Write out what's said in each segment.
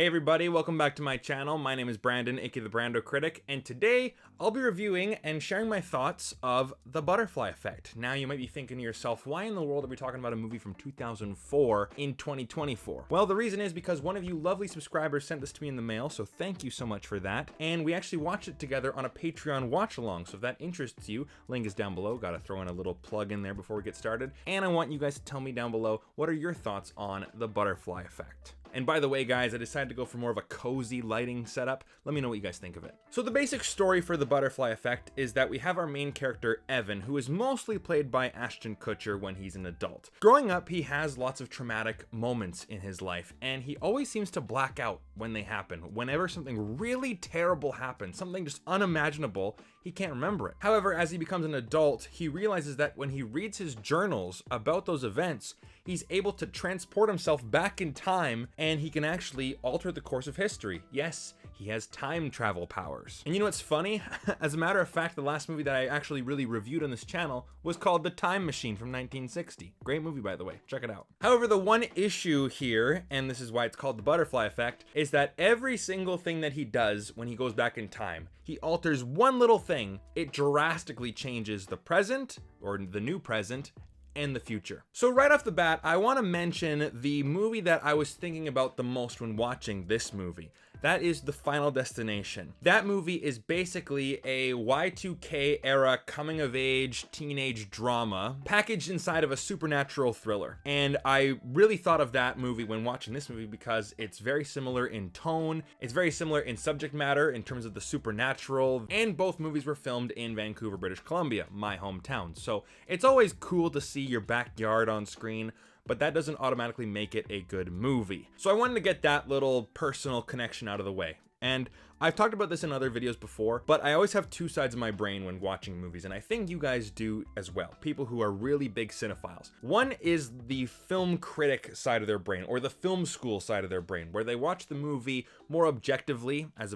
Hey everybody, welcome back to my channel. My name is Brandon, aka the BrandoCritic, and today I'll be reviewing and sharing my thoughts of The Butterfly Effect. Now you might be thinking to yourself, why in the world are we talking about a movie from 2004 in 2024? Well, the reason is because one of you lovely subscribers sent this to me in the mail, so thank you so much for that. And we actually watched it together on a Patreon watch along, so if that interests you, link is down below. Gotta throw in a little plug in there before we get started. And I want you guys to tell me down below, what are your thoughts on The Butterfly Effect? And by the way, guys, I decided to go for more of a cozy lighting setup. Let me know what you guys think of it. So the basic story for The Butterfly Effect is that we have our main character, Evan, who is mostly played by Ashton Kutcher when he's an adult. Growing up, he has lots of traumatic moments in his life, and he always seems to black out when they happen. Whenever something really terrible happens, something just unimaginable, he can't remember it. However, as he becomes an adult, he realizes that when he reads his journals about those events, he's able to transport himself back in time, and he can actually alter the course of history. Yes, he has time travel powers. And you know what's funny? As a matter of fact, the last movie that I actually really reviewed on this channel was called The Time Machine from 1960. Great movie, by the way. Check it out. However, the one issue here, and this is why it's called The Butterfly Effect, is that every single thing that he does when he goes back in time, he alters one little thing, it drastically changes the present, or the new present, and the future. So right off the bat, I want to mention the movie that I was thinking about the most when watching this movie. That is The Final Destination. That movie is basically a Y2K era coming of age teenage drama packaged inside of a supernatural thriller. And I really thought of that movie when watching this movie because it's very similar in tone, it's very similar in subject matter in terms of the supernatural, and both movies were filmed in Vancouver, British Columbia, my hometown. So it's always cool to see your backyard on screen, but that doesn't automatically make it a good movie. So I wanted to get that little personal connection out of the way. And I've talked about this in other videos before, but I always have two sides of my brain when watching movies, and I think you guys do as well, people who are really big cinephiles. One is the film critic side of their brain, or the film school side of their brain, where they watch the movie more objectively as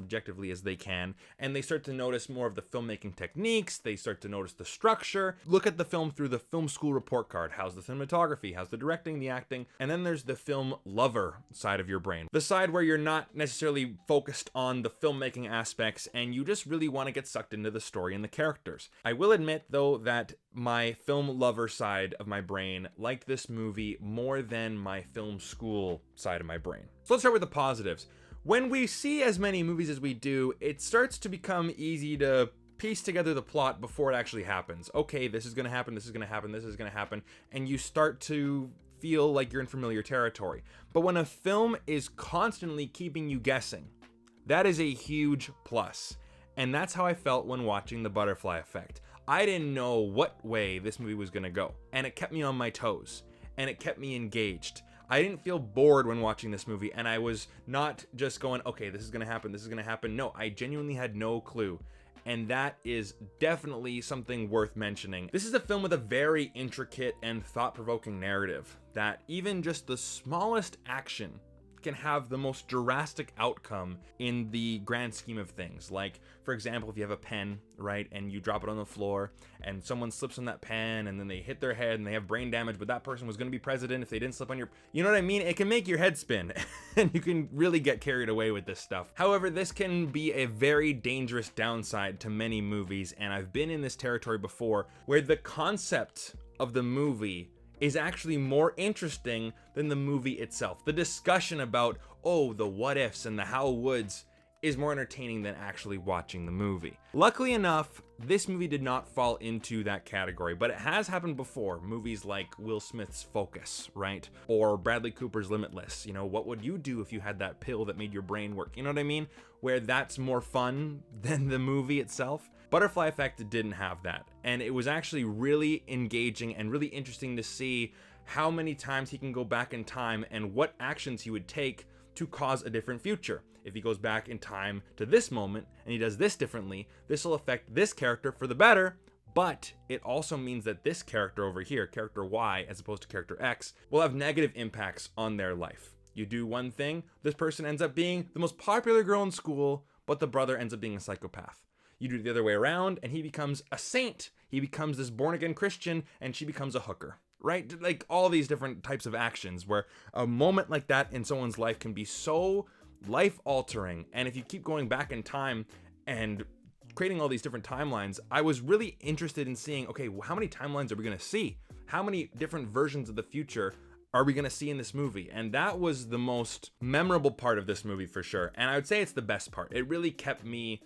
they can, and they start to notice more of the filmmaking techniques, they start to notice the structure, look at the film through the film school report card. How's the cinematography? How's the directing, the acting? And then there's the film lover side of your brain, the side where you're not necessarily focused on the filmmaking aspects and you just really want to get sucked into the story and the characters. I will admit though that my film lover side of my brain liked this movie more than my film school side of my brain. So let's start with the positives. When we see as many movies as we do, it starts to become easy to piece together the plot before it actually happens. Okay, this is going to happen, this is going to happen, this is going to happen, and you start to feel like you're in familiar territory. But when a film is constantly keeping you guessing, that is a huge plus. And that's how I felt when watching The Butterfly Effect. I didn't know what way this movie was going to go, and it kept me on my toes, and it kept me engaged. I didn't feel bored when watching this movie, and I was not just going, okay, this is going to happen, this is going to happen. No, I genuinely had no clue. And that is definitely something worth mentioning. This is a film with a very intricate and thought-provoking narrative that even just the smallest action can have the most drastic outcome in the grand scheme of things. Like, for example, if you have a pen, right, and you drop it on the floor and someone slips on that pen and then they hit their head and they have brain damage, but that person was going to be president if they didn't slip on your, you know what I mean? It can make your head spin and you can really get carried away with this stuff. However, this can be a very dangerous downside to many movies, and I've been in this territory before where the concept of the movie is actually more interesting than the movie itself. The discussion about, oh, the what ifs and the how would's is more entertaining than actually watching the movie. Luckily enough, this movie did not fall into that category, but it has happened before. Movies like Will Smith's Focus, right? Or Bradley Cooper's Limitless. You know, what would you do if you had that pill that made your brain work? You know what I mean? Where that's more fun than the movie itself. Butterfly Effect didn't have that, and it was actually really engaging and really interesting to see how many times he can go back in time and what actions he would take to cause a different future. If he goes back in time to this moment and he does this differently, this will affect this character for the better, but it also means that this character over here, character Y as opposed to character X, will have negative impacts on their life. You do one thing, this person ends up being the most popular girl in school, but the brother ends up being a psychopath. You do it the other way around and he becomes a saint. He becomes this born-again Christian and she becomes a hooker, right? Like all these different types of actions where a moment like that in someone's life can be so life altering. And if you keep going back in time and creating all these different timelines, I was really interested in seeing, okay, how many timelines are we going to see? How many different versions of the future are we going to see in this movie? And that was the most memorable part of this movie for sure. And I would say it's the best part. It really kept me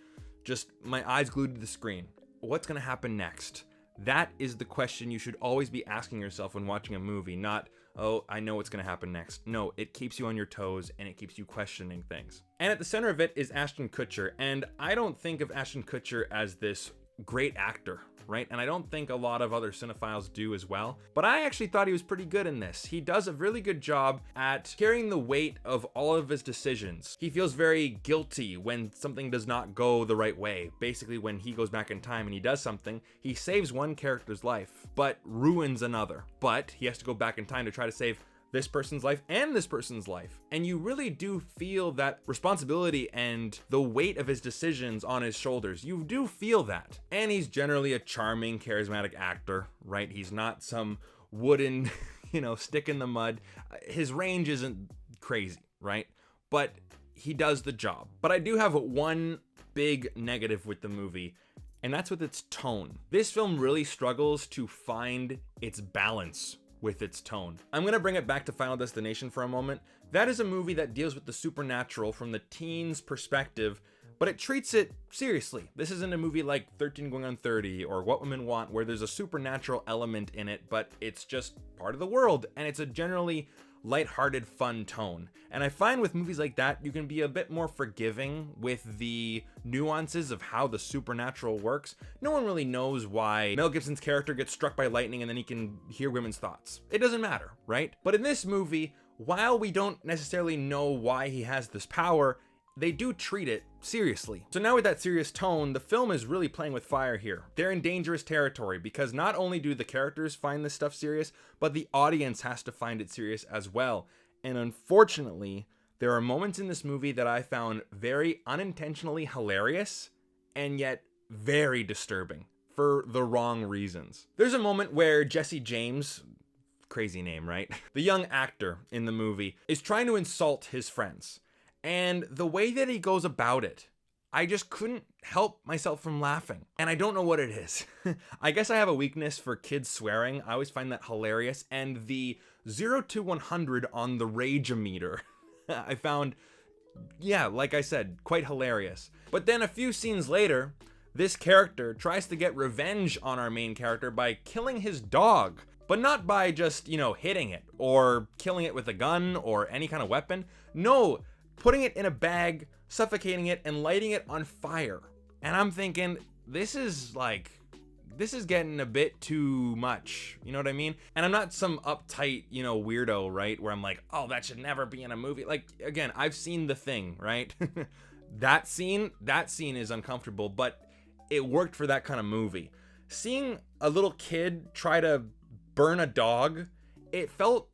just my eyes glued to the screen. What's going to happen next? That is the question you should always be asking yourself when watching a movie, not, oh, I know what's going to happen next. No, it keeps you on your toes and it keeps you questioning things. And at the center of it is Ashton Kutcher. And I don't think of Ashton Kutcher as this great actor, right? And I don't think a lot of other cinephiles do as well, but I actually thought he was pretty good in this. He does a really good job at carrying the weight of all of his decisions. He feels very guilty when something does not go the right way. Basically, when he goes back in time and he does something, he saves one character's life, but ruins another. But he has to go back in time to try to save this person's life and this person's life. And you really do feel that responsibility and the weight of his decisions on his shoulders. You do feel that. And he's generally a charming, charismatic actor, right? He's not some wooden, stick in the mud. His range isn't crazy, right? But he does the job. But I do have one big negative with the movie, and that's with its tone. This film really struggles to find its balance with its tone. I'm gonna bring it back to Final Destination for a moment. That is a movie that deals with the supernatural from the teen's perspective, but it treats it seriously. This isn't a movie like 13 Going on 30 or What Women Want, where there's a supernatural element in it, but it's just part of the world, and it's a generally lighthearted, fun tone. And I find with movies like that, you can be a bit more forgiving with the nuances of how the supernatural works. No one really knows why Mel Gibson's character gets struck by lightning and then he can hear women's thoughts. It doesn't matter, right? But in this movie, while we don't necessarily know why he has this power, they do treat it seriously. So now with that serious tone, the film is really playing with fire here. They're in dangerous territory because not only do the characters find this stuff serious, but the audience has to find it serious as well. And unfortunately, there are moments in this movie that I found very unintentionally hilarious and yet very disturbing for the wrong reasons. There's a moment where Jesse James, crazy name, right? The young actor in the movie is trying to insult his friends. And the way that he goes about it, I just couldn't help myself from laughing. And I don't know what it is. I guess I have a weakness for kids swearing. I always find that hilarious. And the 0 to 100 on the rage-o-meter, I found, like I said, quite hilarious. But then a few scenes later, this character tries to get revenge on our main character by killing his dog. But not by just, hitting it or killing it with a gun or any kind of weapon. No, putting it in a bag, suffocating it, and lighting it on fire. And I'm thinking, this is getting a bit too much. You know what I mean? And I'm not some uptight, weirdo, right? Where I'm like, oh, that should never be in a movie. Like, again, I've seen The Thing, right? That scene is uncomfortable, but it worked for that kind of movie. Seeing a little kid try to burn a dog, it felt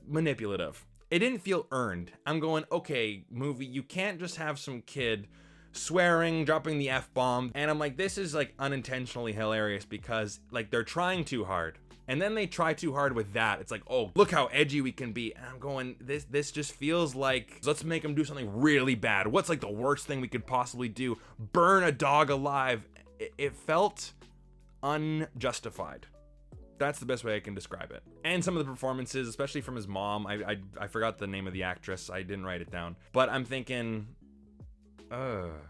manipulative. It didn't feel earned. I'm going, okay, movie, you can't just have some kid swearing, dropping the F-bomb. And I'm like, this is like unintentionally hilarious because like they're trying too hard. And then they try too hard with that. It's like, oh, look how edgy we can be. And I'm going, this just feels like, let's make them do something really bad. What's like the worst thing we could possibly do? Burn a dog alive. It felt unjustified. That's the best way I can describe it. And some of the performances, especially from his mom, I forgot the name of the actress. I didn't write it down. But I'm thinking,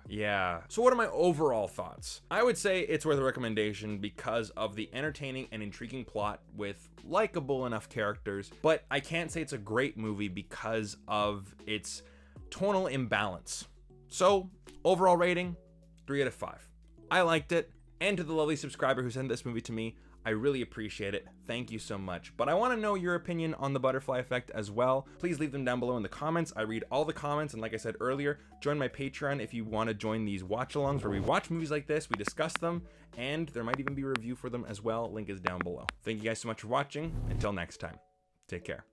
yeah. So what are my overall thoughts? I would say it's worth a recommendation because of the entertaining and intriguing plot with likable enough characters. But I can't say it's a great movie because of its tonal imbalance. So overall rating, 3 out of 5. I liked it. And to the lovely subscriber who sent this movie to me, I really appreciate it. Thank you so much. But I want to know your opinion on the butterfly effect as well. Please leave them down below in the comments. I read all the comments, and like I said earlier, join my Patreon if you want to join these watch-alongs where we watch movies like this, we discuss them, and there might even be a review for them as well. Link is down below. Thank you guys so much for watching. Until next time, take care.